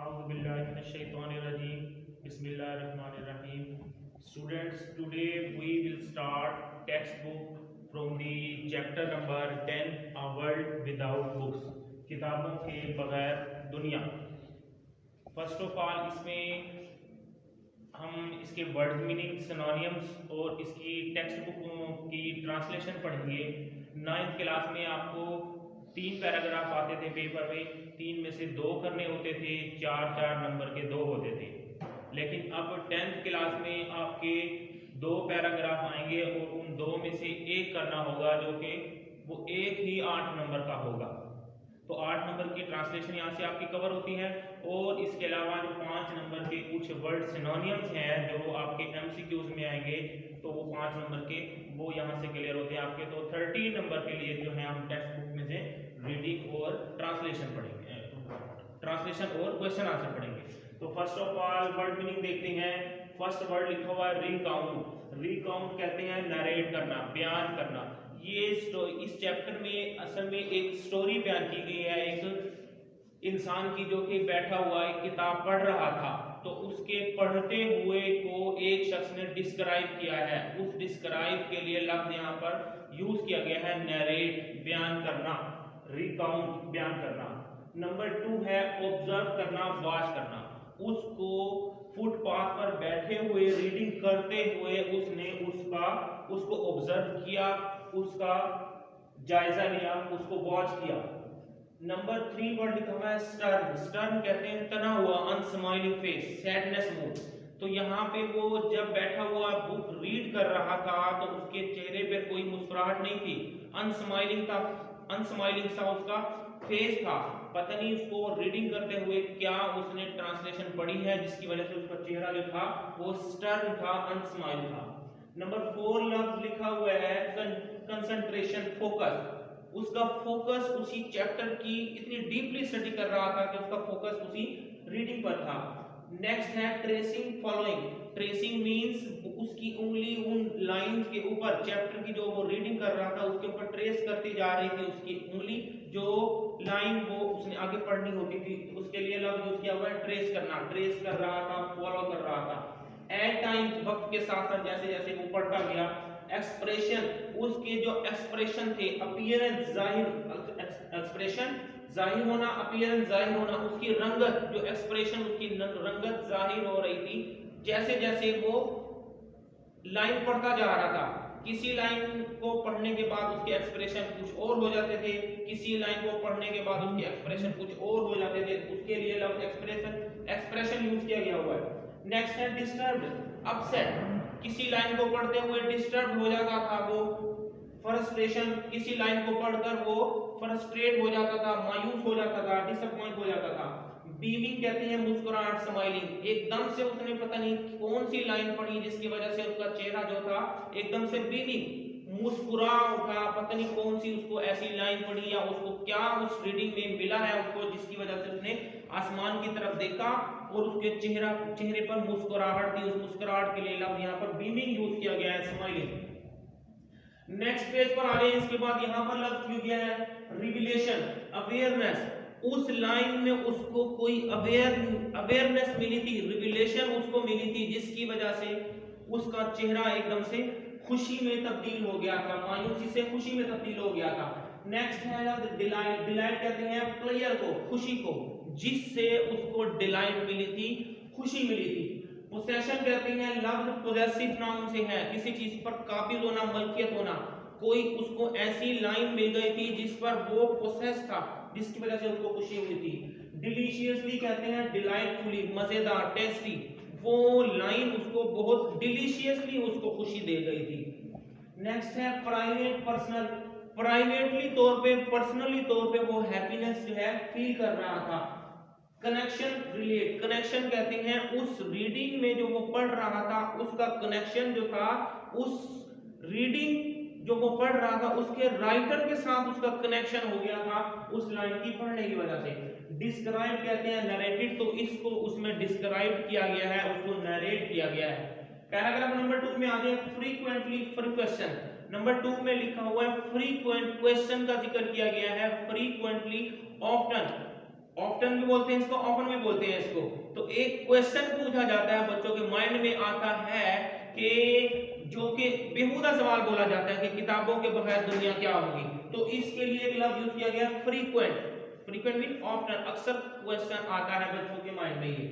Auzubillahiminash-shaytanir-rajeem. Bismillahir-rahmanir-rahim. Students, today we will start textbook from the chapter number 10, A World Without Books. किताबों के बगैर दुनिया. First of all इसमें हम इसके वर्ड मीनिंग, सिनोनिम्स और इसकी टेक्स्ट बुक की ट्रांसलेशन पढ़ेंगे. 9th क्लास में आपको 3 पैराग्राफ आते थे पेपर में, 3 में से 2 करने होते थे, 4 नंबर के 2 होते थे. लेकिन अब 10th क्लास में आपके 2 पैराग्राफ आएंगे और उन 2 में से 1 करना होगा, जो कि वो 1 ही 8 नंबर का होगा. तो 8 नंबर की ट्रांसलेशन यहाँ से आपकी कवर होती है. और इसके अलावा जो 5 नंबर के कुछ वर्ड सिनोनिम्स हैं जो आपके MCQs में आएंगे, तो वो 5 नंबर के वो यहाँ से क्लियर होते हैं आपके. तो 13 नंबर के लिए जो है हम टेक्स्ट बुक में से रीडिंग और ट्रांसलेशन पढ़ेंगे, ट्रांसलेशन और क्वेश्चन आंसर पढ़ेंगे. तो first of all word meaning देखते हैं. फर्स्ट वर्ड लिखा हुआ है रिकाउंट. रिकाउंट कहते हैं नरेट करना, बयान करना. ये इस चैप्टर में असल में एक स्टोरी बयान की गई है, एक इंसान की जो कि बैठा हुआ एक किताब पढ़ रहा था, तो उसके पढ़ते हुए को एक शख्स ने डिस्क्राइब किया है. उस डिस्क्राइब के लिए लफ्ज यहाँ पर यूज किया गया है नरेट, बयान करना. रिकाउंट बयान करना. नंबर 2 है ऑब्जर्व करना, वॉच करना. उसको फुटपाथ पर बैठे हुए रीडिंग करते हुए उसने उसको ऑब्जर्व किया, उसका जायजा लिया, उसको वॉच किया. नंबर 3 वर्ड लिखा हुआ है स्टर्न. स्टर्न कहते हैं तना हुआ, अनस्माइलिंग फेस, सैडनेस मूड. तो यहाँ पे वो जब बैठा हुआ बुक रीड कर रहा था तो उसके चेहरे पे कोई मुस्कुराहट नहीं थी. अनस्माइलिंग सा उसका फेस था. पता नहीं उसको रीडिंग करते हुए क्या उसने ट्रांसलेशन पढ़ी है जिसकी वजह से उसका चेहरा जो था वो स्टर्न था, अनस्माइल था. नंबर 4 लफ्ज लिखा हुआ है कंसंट्रेशन, फोकस. उसका फोकस उसी चैप्टर की इतनी डीपली स्टडी कर रहा था कि उसका फोकस उसी रीडिंग पर था. नेक्स्ट है ट्रेसिंग, फॉलोइंग. ट्रेसिंग मींस उसकी उंगली उन लाइंस के ऊपर, चैप्टर की जो वो रीडिंग कर रहा था उसके ऊपर ट्रेस करती जा रही थी उसकी उंगली, जो लाइन वो उसने आगे पढ़नी होती थी. उसके लिए लफ्ज यूज किया हुआ है ट्रेस करना. ट्रेस कर रहा था, फॉलो कर रहा था. एट टाइम्स, वक्त के साथ साथ जैसे जैसे वो पढ़ता गया. एक्सप्रेशन, उसके जो एक्सप्रेशन थे, अपीयरेंस जाहिर, एक्सप्रेशन जाहिर होना, अपीयरेंस जाहिर होना, उसकी रंगत, जो एक्सप्रेशन उसकी रंगत जाहिर हो रही थी जैसे जैसे वो लाइन पढ़ता जा रहा था. किसी लाइन को पढ़ने के बाद उसके एक्सप्रेशन कुछ और हो जाते थे, किसी लाइन को पढ़ने के बाद उसके एक्सप्रेशन कुछ और हो जाते थे. उसके लिए लफ्ज एक्सप्रेशन यूज किया गया हुआ है. नेक्स्ट है डिस्टर्ब्ड, अपसेट. किसी लाइन को पढ़ते हुए डिस्टर्ब हो जाता था वो. फ्रस्ट्रेशन, किसी लाइन को पढ़कर वो फ्रस्ट्रेट हो जाता था, मायूस हो जाता था, डिसअपॉइंट हो जाता था. बीमिंग कहते हैं मुस्कुराहट, स्माइलिंग. एकदम से उसने पता नहीं कौन सी लाइन पढ़ी जिसकी वजह से उसका चेहरा जो था एकदम से बीमिंग, मुस्कुरा उठा. पता नहीं कौन सी उसको ऐसी लाइन पढ़ी या उसको क्या उस रीडिंग में मिला है उसको जिसकी वजह से उसने आसमान की तरफ देखा और उसके चेहरे पर मुस्कुराहट थी. उस मुस्कुराहट के लिए लफ्ज यहाँ पर बीमिंग यूज किया गया है, स्माइलिंग. नेक्स्ट पेज पर आ गए. इसके बाद यहाँ पर लफ्ज यूज किया है रिविलेशन, अवेयरनेस. उस लाइन में उसको कोई अवेयरनेस मिली थी, रिविलेशन उसको मिली थी जिसकी वजह से उसका चेहरा एकदम से खुशी में तब्दील हो गया था, मायूसी से खुशी में तब्दील हो गया था. नेक्स्ट है लफ्ज डिलाइट. डिलाइट कहते हैं प्लेयर को, खुशी को, जिससे उसको डिलाइट मिली थी, खुशी मिली थी. पोसेशन कहते हैं लफ्ज पोजेसिव नाउन से है, किसी चीज पर काबिज होना, मलकियत होना. कोई उसको ऐसी लाइन मिल गई थी जिस पर वो पोसेस था जिसकी वजह से उसको खुशी हुई थी. डिलीशियसली कहते हैं डिलाइटफुली, मजेदार, टेस्टी. वो लाइन उसको बहुत डिलीशियसली उसको खुशी दे गई थी. नेक्स्ट है प्राइवेट, पर्सनल. प्राइवेटली तौर पे, पर्सनली तौर पे वो हैप्पीनेस जो है फील कर रहा था. Connection, relate. कनेक्शन कहते हैं उस रीडिंग में जो वो पढ़ रहा था उसका कनेक्शन जो था, उस रीडिंग जो वो पढ़ रहा था उसके राइटर के साथ उसका कनेक्शन हो गया था उस लाइन की पढ़ने की वजह से. डिस्क्राइब कहते हैं नरेटेड, तो इसको उसमें डिस्क्राइब किया गया है, उसको नरेट किया गया है. पैराग्राफ नंबर 2 में आ गए फ्रीक्वेंटली, फ्रीक्वेशन. नंबर 2 में लिखा हुआ है फ्रीक्वेंट, क्वेश्चन का जिक्र किया गया है. Frequently, often. ऑफ्टन भी बोलते हैं इसको, ऑफन भी बोलते हैं इसको। तो एक क्वेश्चन पूछा जाता है, बच्चों के माइंड में आता है कि जो कि बेहुदा सवाल बोला जाता है कि किताबों के बगैर दुनिया क्या होगी, तो इसके लिए एक लफ्ज यूज किया गया फ्रीक्वेंट। फ्रीक्वेंट मीन ऑफ्टन, अक्सर क्वेश्चन आता है बच्चों के माइंड में ये।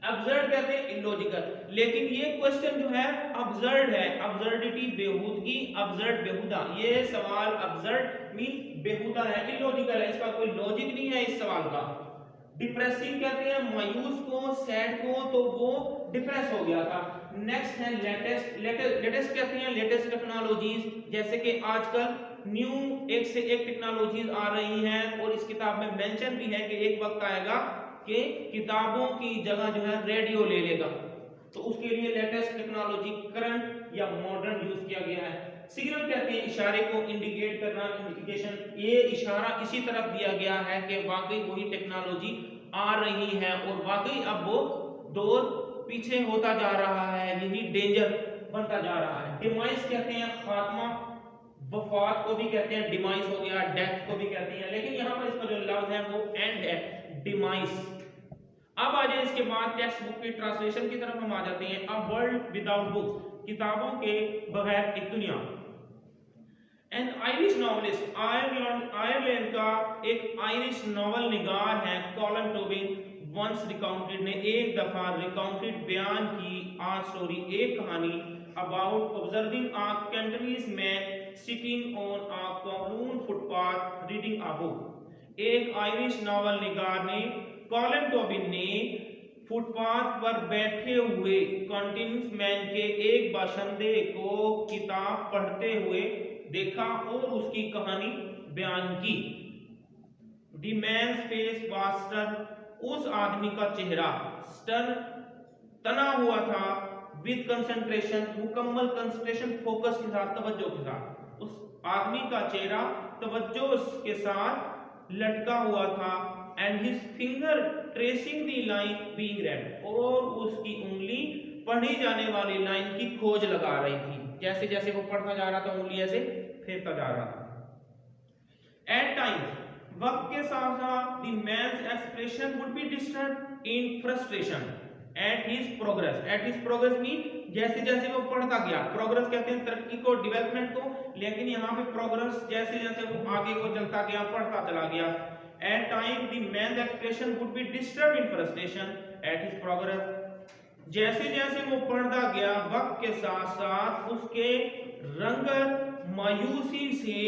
अब्सर्ड कहते हैं इलॉजिकल, लेकिन ये क्वेश्चन जो है अब्सर्ड है, अब्सर्डिटी बेहूदगी, अब्सर्ड बेहुदा, ये सवाल अब्सर्ड मीन बेहुदा है, इलॉजिकल है, इसका कोई लॉजिक नहीं है इस सवाल का। डिप्रेसिंग कहते हैं मायूस को, सैड को, तो वो डिप्रेस हो गया था। नेक्स्ट है लेटेस्ट, लेटेस्ट कहते हैं लेटेस्ट टेक्नोलॉजीज, जैसे कि आजकल न्यू एक से एक टेक्नोलॉजीज आ रही हैं, और इस किताब में मेंशन भी है कि एक वक्त आएगा कि किताबों की जगह जो है रेडियो ले लेगा, तो उसके लिए लेटेस्ट टेक्नोलॉजी, करंट या मॉडर्न यूज किया गया है। सिग्नल कहते हैं इशारे को, इंडिकेट करना, इंडिकेशन, ये इशारा इसी तरफ दिया गया है कि वाकई वही टेक्नोलॉजी आ रही है और वाकई अब वो दौर पीछे होता जा रहा है, यही डेंजर बनता जा रहा है। डिमाइस कहते हैं खात्मा, वफात को भी कहते हैं डिमाइस हो गया, डेथ को भी कहते हैं, लेकिन यहाँ पर इसका जो लफ्ज है वो एंड है, डिमाइस। अब आ जाए इसके बाद टेक्स्ट बुक की ट्रांसलेशन की तरफ हम आ जाते हैं। अ वर्ल्ड विदाउट बुक्स, किताबों के बगैर एक दुनिया। एन आयरिश नॉवलिस्ट, आयरलैंड का एक आयरिश नॉवल निगार है कॉलन टोबिन वंस रिकाउंटेड, ने एक दफा रिकाउंटेड बयान की, आ स्टोरी, एक कहानी, about observing a Cantonese man sitting on a common footpath reading a book. एक आयरिश नॉवल निगार ने, कॉलन टोबिन ने, फुटपाथ पर बैठे हुए कॉन्टिन्यूस मैन के एक बाशिंदे को किताब पढ़ते हुए देखा और उसकी कहानी बयान की। The man's face was stern, उस आदमी का चेहरा स्टर्न, तना हुआ था, विद कंसंट्रेशन, मुकम्मल कंसंट्रेशन, फोकस के साथ, तवज्जो के साथ। उस आदमी का चेहरा तवज्जो के साथ लटका हुआ था, and his finger tracing the line being red, और उसकी उंगली पढ़ी जाने वाली लाइन की खोज लगा रही थी, जैसे जैसे वो पढ़ता जा रहा था उंगली ऐसे फेरता जा रहा था। एट टाइम्स, वक्त के साथ साथ, the man's expression would be disturb in frustration at his progress. At his progress mean जैसे जैसे वो पढ़ता गया, प्रोग्रेस कहते हैं तरक्की को, डेवलपमेंट को, लेकिन यहाँ पे प्रोग्रेस जैसे जैसे वो आगे को चलता गया, पढ़ता चला गया। At time the man's expression would be disturb in frustration at his progress, जैसे जैसे वो पढ़ता गया वक्त के साथ साथ उसके रंगत मायूसी से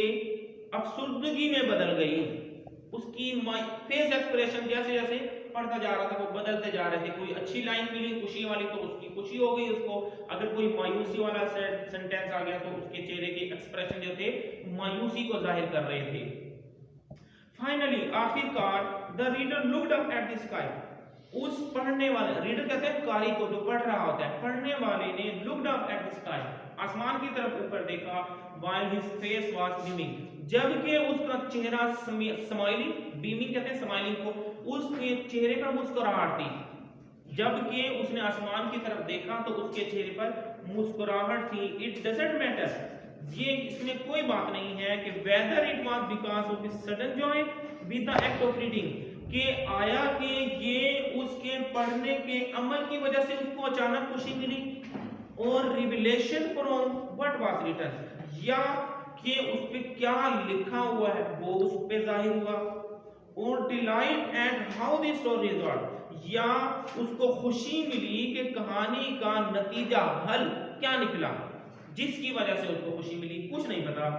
अफसुर्दगी में बदल गई। उसकी फेस एक्सप्रेशन जैसे जैसे पढ़ता जा रहा था वो बदलते जा रहे थे। कोई अच्छी लाइन मिली खुशी वाली तो उसकी खुशी हो गई उसको, अगर कोई मायूसी वाला सेंटेंस आ गया तो उसके चेहरे के एक्सप्रेशन जो थे मायूसी को जाहिर कर रहे थे। फाइनली, आखिरकार, the reader looked up at the sky, उस पढ़ने वाले, रीडर कहते हैं कारी को जो पढ़ रहा होता है, पढ़ने वाले ने looked up at the sky, आसमान की तरफ ऊपर देखा, while his face was beaming, जबकि उसका चेहरा स्माइलिंग, बीमिंग कहते हैं स्माइलिंग को, उसके चेहरे पर मुस्कुराहट थी। जबकि उसने आसमान की तरफ देखा तो उसके चेहरे पर मुस्कुराहट थी। इट डजंट मैटर, ये इसमें कोई बात नहीं है कि whether it was because of his sudden joy with the act of reading, कि आया कि ये उसके पढ़ने के अमल की वजह से उसको अचानक खुशी मिली, और revelation from what was written, या कि उस पे क्या लिखा हुआ है वो उस पे जाहिर हुआ, और delight at how the story resolve, या उसको खुशी मिली कि कहानी का नतीजा हल क्या निकला जिसकी वजह से उसको खुशी मिली, कुछ नहीं पता।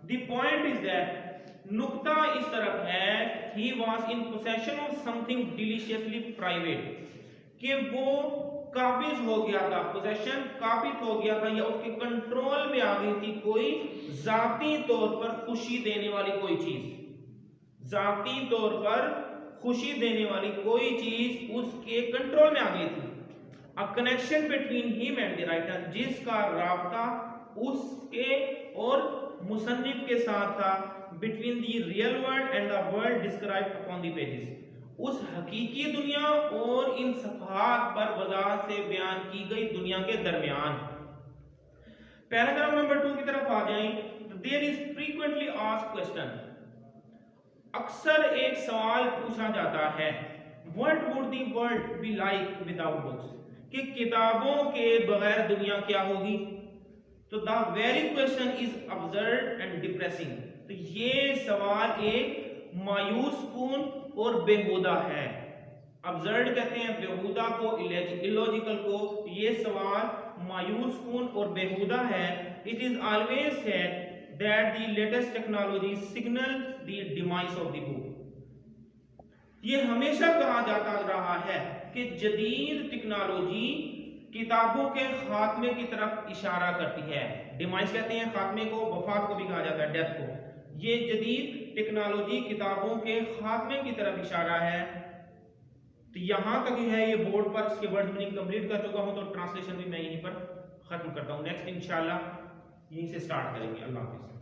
द पॉइंट इज दैट, नुक्ता इस तरफ है, he was in possession of something deliciously private, कि वो काबिज हो गया था, पोजेशन काबिज हो गया था या उसके कंट्रोल में आ गई थी कोई जाती तौर पर खुशी देने वाली कोई चीज, जाती तौर पर खुशी देने वाली कोई चीज उसके कंट्रोल में आ गई थी। A connection between him and the writer, जिसका राबता उसके और मुसन्निफ के साथ था, between the real world and the world described upon the pages, उस हकीकी दुनिया और इन सफहात पर वजाहत से बयान की गई दुनिया के दरमियान। पैराग्राफ नंबर 2 की तरफ आ जाएं। There is frequently asked question, अक्सर एक सवाल पूछा जाता है, what would the world be like without books, कि किताबों के बगैर दुनिया क्या होगी। तो the very question is absurd and depressing. तो ये सवाल एक मायूस कुन और बेहुदा है। अब्सर्ड कहते हैं बेहुदा को, इलॉजिकल को। ये सवाल मायूस कुन और बेहुदा है। It is always said that the latest technology signals the demise of the book। ये हमेशा कहा जाता रहा है कि जदीद टेक्नोलॉजी किताबों के खात्मे की तरफ इशारा करती है। डिमाइस कहते हैं खात्मे को, वफात को भी कहा जाता है, डेथ को। ये जदीद टेक्नोलॉजी किताबों के खात्मे की तरफ इशारा है। तो यहां तक है ये बोर्ड पर, इसके वर्ड मीनिंग कंप्लीट कर चुका हूं, तो ट्रांसलेशन भी मैं यहीं पर खत्म करता हूं। नेक्स्ट इंशाल्लाह यहीं से स्टार्ट करेंगे। अल्लाह हाफिज।